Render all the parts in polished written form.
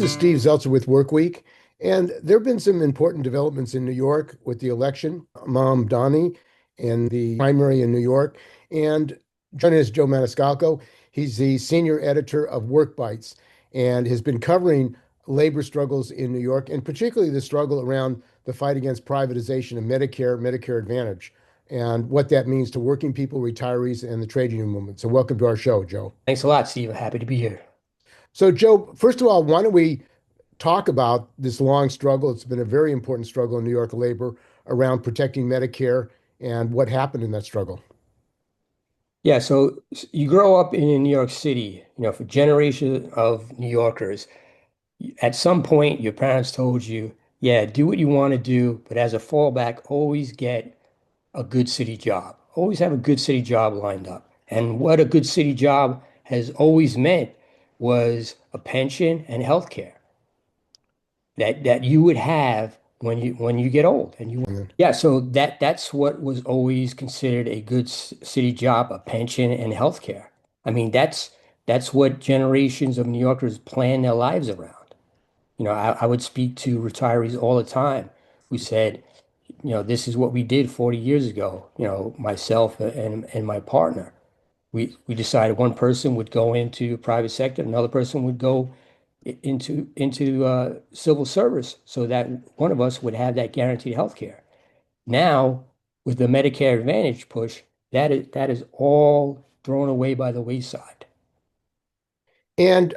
This is Steve Zeltzer with Workweek, and there have been some important developments in New York with the election, Mamdani, and the primary in New York. And joining us, Joe Maniscalo. He's the senior editor of Work Bites and has been covering labor struggles in New York, and particularly the struggle around the fight against privatization of Medicare Advantage, and what that means to working people, retirees, and the trade union movement. So welcome to our show, Joe. Thanks a lot, Steve. Happy to be here. So, Joe, first of all, why don't we talk about this long struggle? It's been a very important struggle in New York labor around protecting Medicare and what happened in that struggle. Yeah, so you grow up in New York City, for generations of New Yorkers. At some point, your parents told you, yeah, do what you want to do, but as a fallback, always get a good city job. Always have a good city job lined up. And what a good city job has always meant was a pension and health care that you would have when you get old and you And yeah, so that's what was always considered a good city job, a pension and health care. I mean, that's what generations of New Yorkers plan their lives around. I would speak to retirees all the time who said, this is what we did 40 years ago, myself and my partner. We decided one person would go into private sector, another person would go into civil service so that one of us would have that guaranteed health care. Now, with the Medicare Advantage push, that is all thrown away by the wayside. and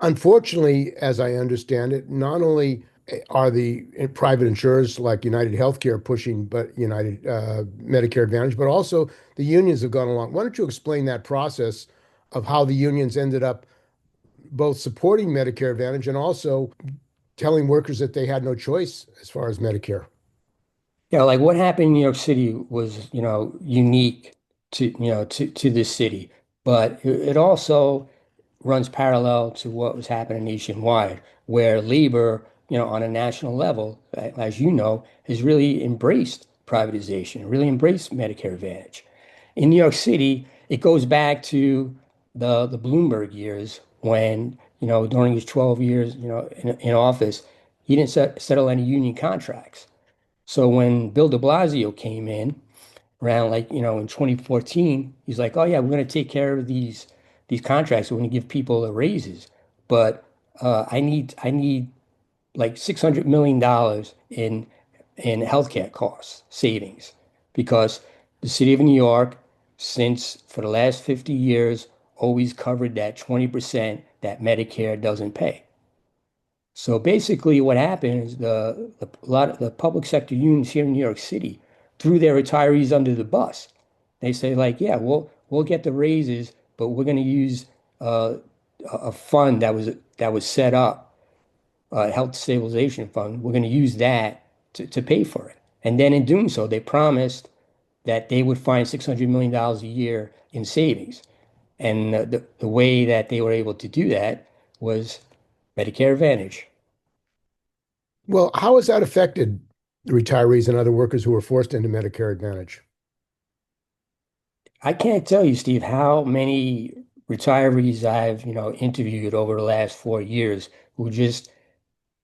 unfortunately, as I understand it, not only are the private insurers like United Healthcare pushing but United Medicare Advantage, but also the unions have gone along. Why don't you explain that process of how the unions ended up both supporting Medicare Advantage and also telling workers that they had no choice as far as Medicare? Yeah, like what happened in New York City was, unique to this city, but it also runs parallel to what was happening nationwide, where labor, on a national level, as you know, has really embraced privatization, really embraced Medicare Advantage. In New York City, it goes back to the Bloomberg years when, during his 12 years, in office, he didn't settle any union contracts. So when Bill DeBlasio came in around like, in 2014, he's like, oh yeah, we're going to take care of these contracts. We're going to give people raises, but I need like $600 million dollars in healthcare costs savings because the city of New York, since for the last 50 years, always covered that 20% that Medicare doesn't pay. So basically, what happened is a lot of the public sector unions here in New York City threw their retirees under the bus. They say like, yeah, we'll get the raises, but we're going to use a fund that was set up, a health stabilization fund. We're going to use that to pay for it. And then in doing so, they promised that they would find $600 million dollars a year in savings. And the way that they were able to do that was Medicare Advantage. Well, how has that affected the retirees and other workers who were forced into Medicare Advantage? I can't tell you, Steve, how many retirees I've, interviewed over the last 4 years who are just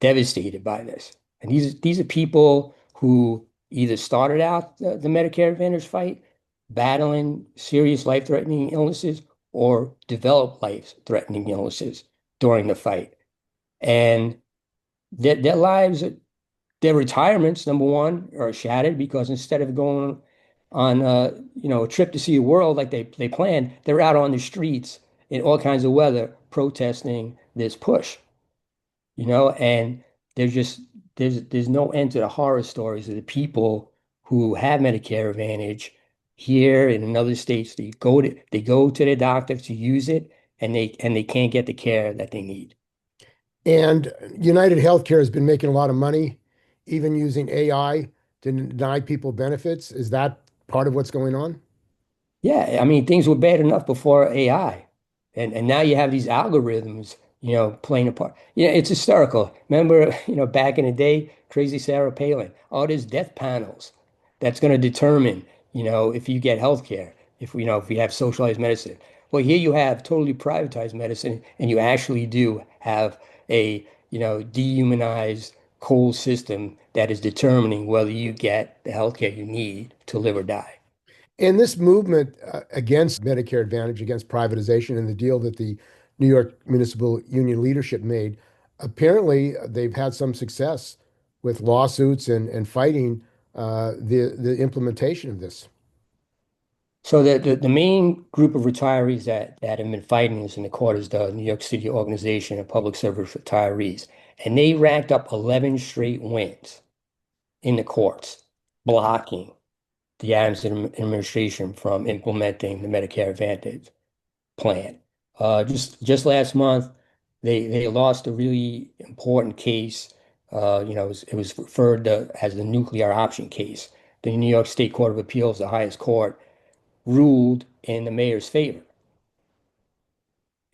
devastated by this. And these are people who either started out the Medicare Advantage fight, battling serious life-threatening illnesses, or developed life-threatening illnesses during the fight. And their lives, their retirements, number one, are shattered because instead of going on a trip to see the world like they planned, they're out on the streets in all kinds of weather protesting this push, and there's no end to the horror stories of the people who have Medicare Advantage here and in other states. They go to their doctor to use it and they can't get the care that they need. And United Healthcare has been making a lot of money, even using AI to deny people benefits. Is that part of what's going on? Yeah, I mean, things were bad enough before AI. And now you have these algorithms, playing a part. Yeah, it's hysterical. Remember, back in the day, crazy Sarah Palin. Oh, there's death panels that's going to determine, if you get health care, if we have socialized medicine. Well, here you have totally privatized medicine, and you actually do have a dehumanized cold system that is determining whether you get the healthcare you need to live or die. And this movement against Medicare Advantage, against privatization, and the deal that the New York Municipal Union leadership made, apparently they've had some success with lawsuits and fighting the implementation of this. So the main group of retirees that have been fighting this in the court is the New York City Organization of Public Service Retirees. And they racked up 11 straight wins in the courts, blocking the Adams administration from implementing the Medicare Advantage plan. Just last month, they lost a really important case. It was referred to as the nuclear option case. The New York State Court of Appeals, the highest court, ruled in the mayor's favor.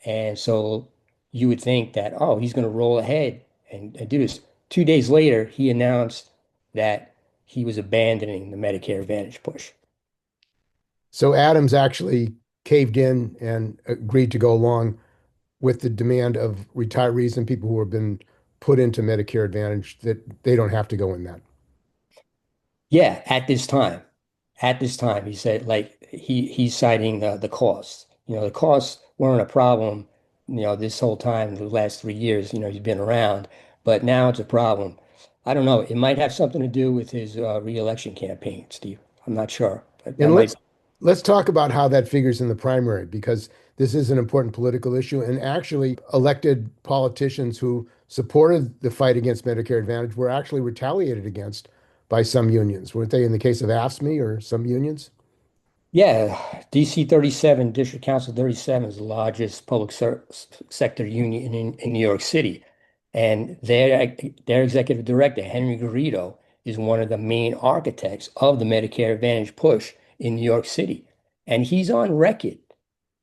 And so you would think that, oh, he's going to roll ahead and do this. 2 days later, he announced that he was abandoning the Medicare Advantage push. So Adams actually caved in and agreed to go along with the demand of retirees and people who have been put into Medicare Advantage that they don't have to go in that. Yeah, at this time, he said, like he's citing the costs. The costs weren't a problem, this whole time, the last 3 years, he's been around, but now it's a problem. I don't know. It might have something to do with his reelection campaign, Steve. I'm not sure, but that And might. let's talk about how that figures in the primary because this is an important political issue. And actually, elected politicians who supported the fight against Medicare Advantage were actually retaliated against by some unions, weren't they? In the case of AFSCME or some unions. Yeah, DC 37, District Council 37 is the largest public sector union in New York City. And their executive director, Henry Garrido, is one of the main architects of the Medicare Advantage push in New York City. And he's on record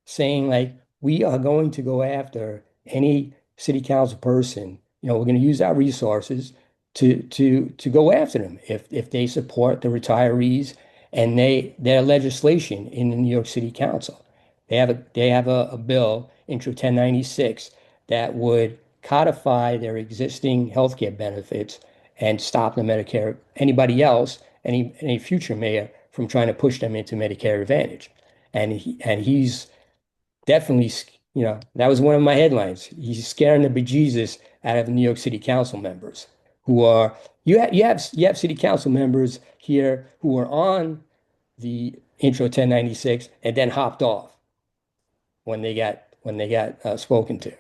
saying like we are going to go after any city council person. We're going to use our resources to go after them if they support the retirees and their legislation in the New York City Council. They have a bill, Intro 1096, that would codify their existing healthcare benefits and stop the Medicare, anybody else, any future mayor from trying to push them into Medicare Advantage. And he's definitely, that was one of my headlines. He's scaring the bejesus out of the New York City Council members who are, you have city council members here who are on the Intro 1096 and then hopped off when they got spoken to.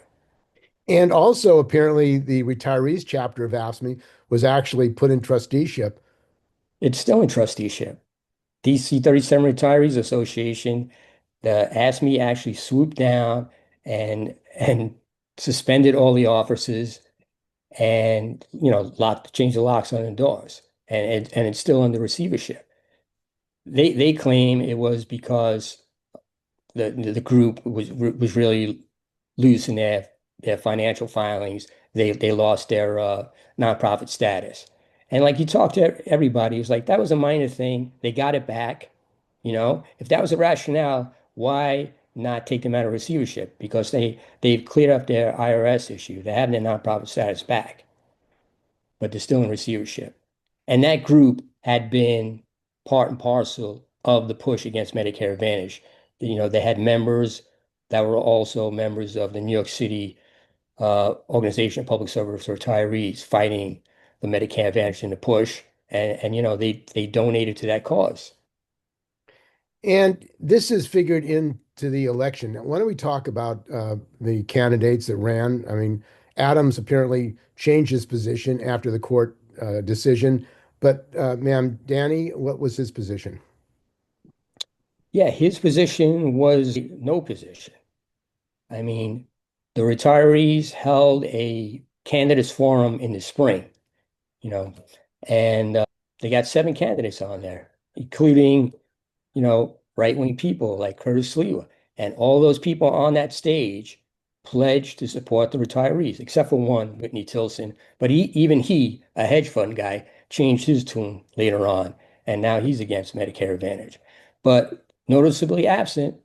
And also, apparently, the retirees chapter of AFSCME was actually put in trusteeship. It's still in trusteeship. DC 37 Retirees Association, the AFSCME actually swooped down and suspended all the offices and changed the locks on the doors, and it's still under receivership. They claim it was because the group was really loose in their financial filings. They lost their nonprofit status. And like you talk to everybody, it's like that was a minor thing. They got it back. If that was a rationale, why not take them out of receivership? Because they've cleared up their IRS issue. They have their nonprofit status back, but they're still in receivership. And that group had been part and parcel of the push against Medicare Advantage. They had members that were also members of the New York City Organization of Public Service Retirees fighting the Medicare Advantage in the push. And they donated to that cause. And this is figured into the election. Now, why don't we talk about the candidates that ran? I mean, Adams apparently changed his position after the court decision, but Mamdani, what was his position? Yeah, his position was no position. I mean, the retirees held a candidates forum in the spring, you know, and they got 7 candidates on there, including, right-wing people like Curtis Sliwa. And all those people on that stage pledged to support the retirees, except for one, Whitney Tilson. But even he, a hedge fund guy, changed his tune later on, and now he's against Medicare Advantage. But noticeably absent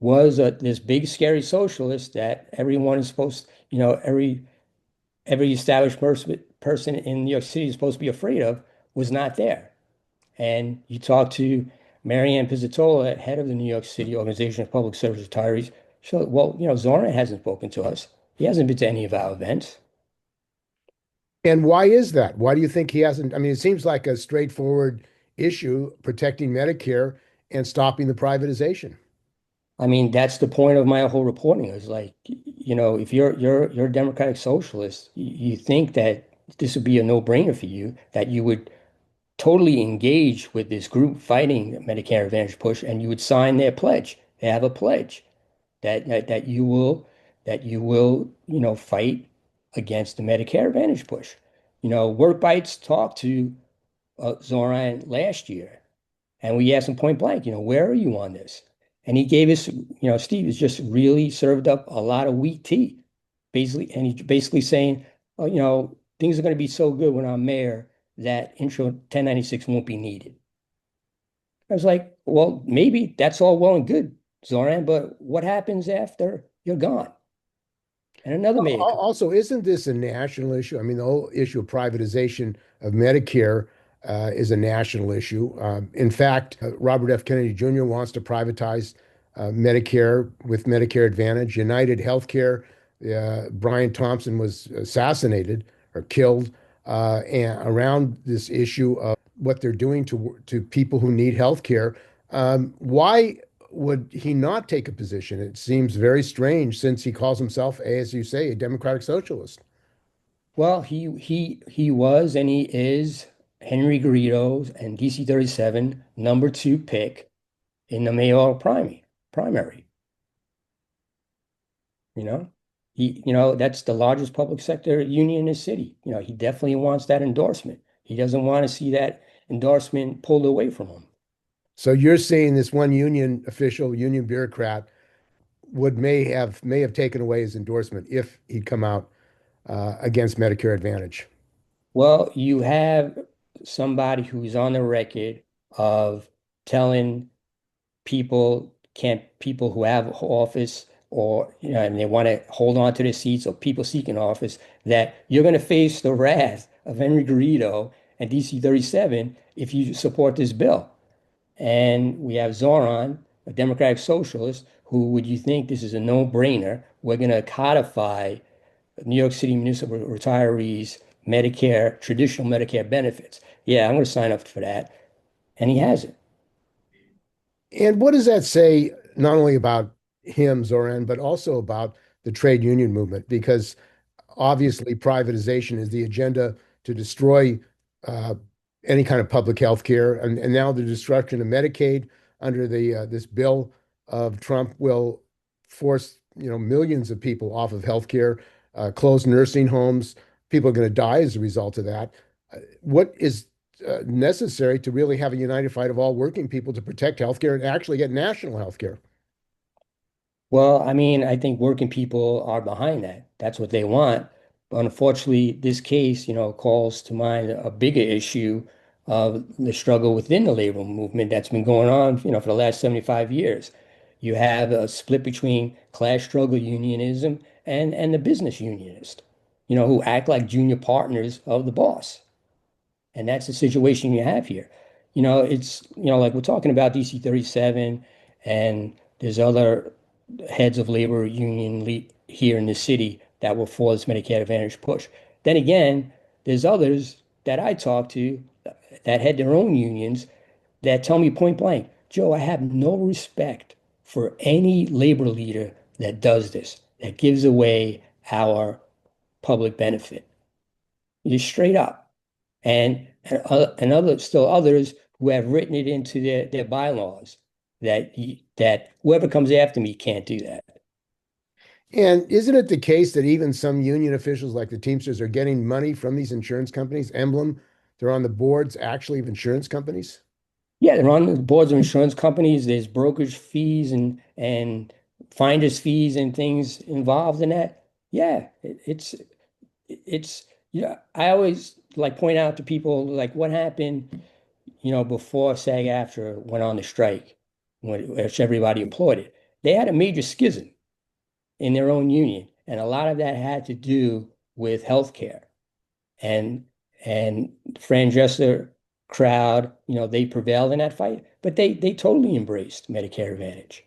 was this big scary socialist that everyone is supposed, every every established person in New York City is supposed to be afraid of was not there. And you talk to Marianne Pizzatola, head of the New York City Organization of Public Service Retirees. She'll, well, Zoran hasn't spoken to us. He hasn't been to any of our events. And why is that? Why do you think he hasn't? I mean, it seems like a straightforward issue protecting Medicare and stopping the privatization. I mean, that's the point of my whole reporting is like, if you're a democratic socialist, you think that this would be a no-brainer for you, that you would totally engage with this group fighting the Medicare Advantage push, and you would sign their pledge. They have a pledge that you will, fight against the Medicare Advantage push. Work Bites talked to Zoran last year, and we asked him point blank, where are you on this? And he gave us, Steve has just really served up a lot of weak tea, basically, and he basically saying, oh, things are going to be so good when I'm mayor that intro 1096 won't be needed. I was like, well, maybe that's all well and good, Zoran, but what happens after you're gone? And another mayor. Also, isn't this a national issue? I mean, the whole issue of privatization of Medicare is a national issue. In fact, Robert F. Kennedy Jr. wants to privatize Medicare with Medicare Advantage. United Healthcare, Brian Thompson was assassinated or killed and around this issue of what they're doing to people who need health care. Why would he not take a position? It seems very strange since he calls himself, as you say, a democratic socialist. Well, he was and he is Henry Garrido's and DC 37 number two pick in the mayoral primary. You know, that's the largest public sector union in the city. He definitely wants that endorsement. He doesn't want to see that endorsement pulled away from him. So you're saying this one union official, union bureaucrat, would may have taken away his endorsement if he'd come out against Medicare Advantage. Well, you have somebody who's on the record of telling people who have office or and they want to hold on to their seats or people seeking office that you're going to face the wrath of Henry Garrido and DC 37 if you support this bill. And we have Zoran, a democratic socialist, who would you think this is a no-brainer? We're going to codify New York City municipal retirees Medicare, traditional Medicare benefits. Yeah, I'm going to sign up for that. And he hasn't. And what does that say not only about him, Zoran, but also about the trade union movement? Because obviously privatization is the agenda to destroy uh, any kind of public health care, and now the destruction of Medicaid under the this bill of Trump will force millions of people off of health care, close nursing homes. People are going to die as a result of that. What is necessary to really have a united fight of all working people to protect healthcare and actually get national healthcare? Well, I mean, I think working people are behind that. That's what they want. But unfortunately, this case, calls to mind a bigger issue of the struggle within the labor movement that's been going on, for the last 75 years. You have a split between class struggle unionism and the business unionist, who act like junior partners of the boss. And that's the situation you have here. It's, like we're talking about DC 37 and there's other heads of labor union here in the city that were for this Medicare Advantage push. Then again, there's others that I talk to that had their own unions that tell me point blank, Joe, I have no respect for any labor leader that does this, that gives away our public benefit. Just straight up. And still others who have written it into their bylaws that whoever comes after me can't do that. And isn't it the case that even some union officials like the Teamsters are getting money from these insurance companies? Emblem, they're on the boards actually of insurance companies. Yeah, they're on the boards of insurance companies. There's brokerage fees and finder's fees and things involved in that. Yeah, it's I always like point out to people like what happened, before SAG-AFTRA went on the strike, which everybody applauded. They had a major schism in their own union, and a lot of that had to do with healthcare. And Fran Dresser crowd, they prevailed in that fight, but they totally embraced Medicare Advantage.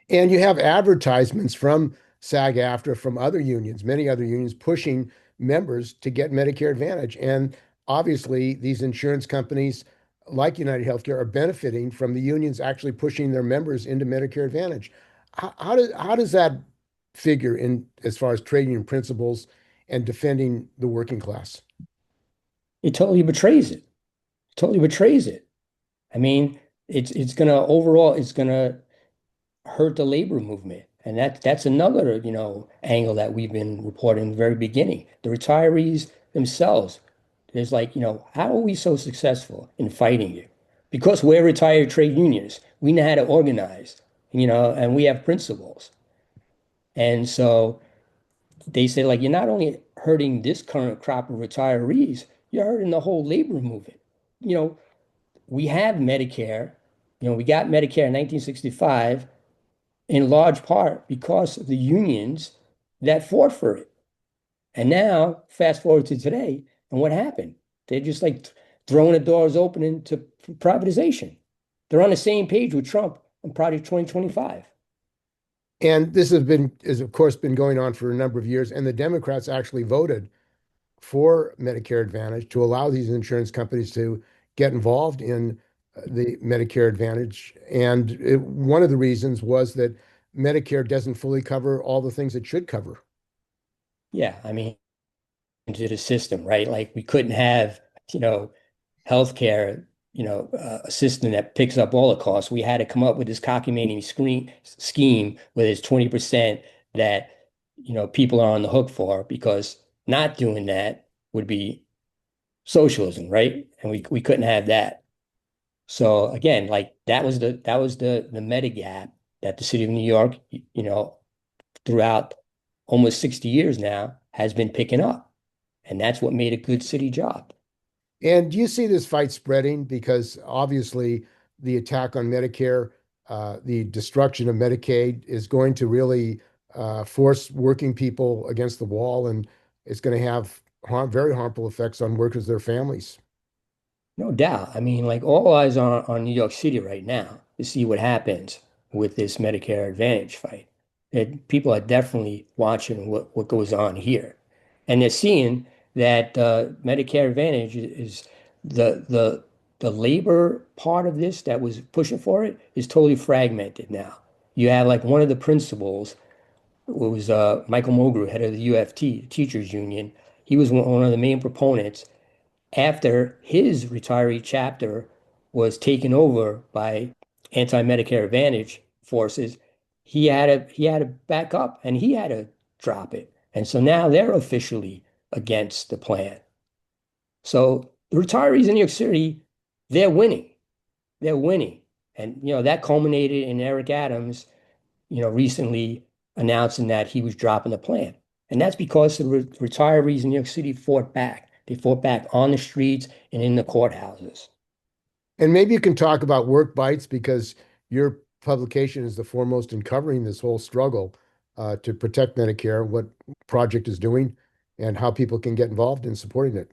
And you have advertisements from SAG-AFTRA, from other unions, many other unions pushing members to get Medicare Advantage. And obviously, these insurance companies like United Healthcare are benefiting from the unions actually pushing their members into Medicare Advantage. How does that figure in as far as trade union principles and defending the working class? It totally betrays it. Totally betrays it. I mean, it's gonna overall, it's gonna hurt the labor movement. And that's another, angle that we've been reporting in the very beginning. The retirees themselves, there's like, how are we so successful in fighting you? Because we're retired trade unions. We know how to organize, and we have principles. And so they say, like, you're not only hurting this current crop of retirees, you're hurting the whole labor movement. You know, we have Medicare, we got Medicare in 1965 in large part because of the unions that fought for it. And now, fast forward to today, and what happened? They're just like throwing the doors open into privatization. They're on the same page with Trump on Project 2025. And this has of course been going on for a number of years. And the Democrats actually voted for Medicare Advantage to allow these insurance companies to get involved in the Medicare Advantage. And one of the reasons was that Medicare doesn't fully cover all the things it should cover. Yeah, I mean, into the system, right? Like we couldn't have, you know, healthcare, a system that picks up all the costs. We had to come up with this cockamamie scheme with its 20% that, people are on the hook for because not doing that would be socialism, right? And we couldn't have that. So again, like that was the meta gap that the city of New York, throughout almost 60 years now has been picking up. And that's what made a good city job. And do you see this fight spreading? Because obviously, the attack on Medicare, the destruction of Medicaid is going to really force working people against the wall, and it's going to have very harmful effects on workers, their families. No doubt. I mean, like all eyes are on New York City right now to see what happens with this Medicare Advantage fight. And people are definitely watching what goes on here. And they're seeing that Medicare Advantage is the labor part of this that was pushing for it is totally fragmented now. You have like one of the principals was Michael Mulgrew, head of the UFT, the teachers union. He was one of the main proponents after his retiree chapter was taken over by anti-Medicare Advantage forces. He had to back up and he had to drop it. And so now they're officially against the plan. So the retirees in New York City, they're winning. They're winning. And that culminated in Eric Adams, recently announcing that he was dropping the plan. And that's because the retirees in New York City fought back. They fought back on the streets and in the courthouses. And maybe you can talk about work bites because your publication is the foremost in covering this whole struggle to protect Medicare, what Project is doing, and how people can get involved in supporting it.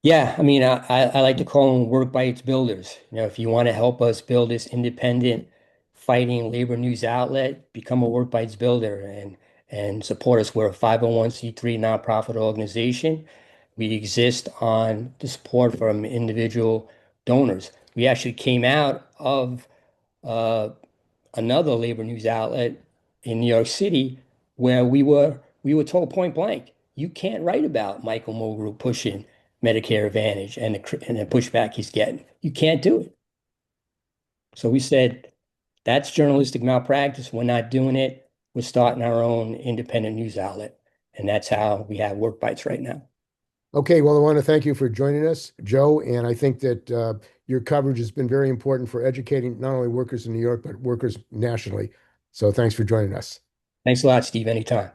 Yeah, I mean, I like to call them work by its builders. If you want to help us build this independent fighting labor news outlet, become a work by its builder and support us. We're a 501(c)(3) nonprofit organization. We exist on the support from individual donors. We actually came out of uh, another labor news outlet in New York City where we were told point blank, you can't write about Michael Mulgrew pushing Medicare Advantage and the pushback he's getting. You can't do it. So we said that's journalistic malpractice. We're not doing it. We're starting our own independent news outlet, and that's how we have Work Bites right now. Okay, well, I want to thank you for joining us, Joe. And I think that your coverage has been very important for educating not only workers in New York, but workers nationally. So thanks for joining us. Thanks a lot, Steve. Anytime.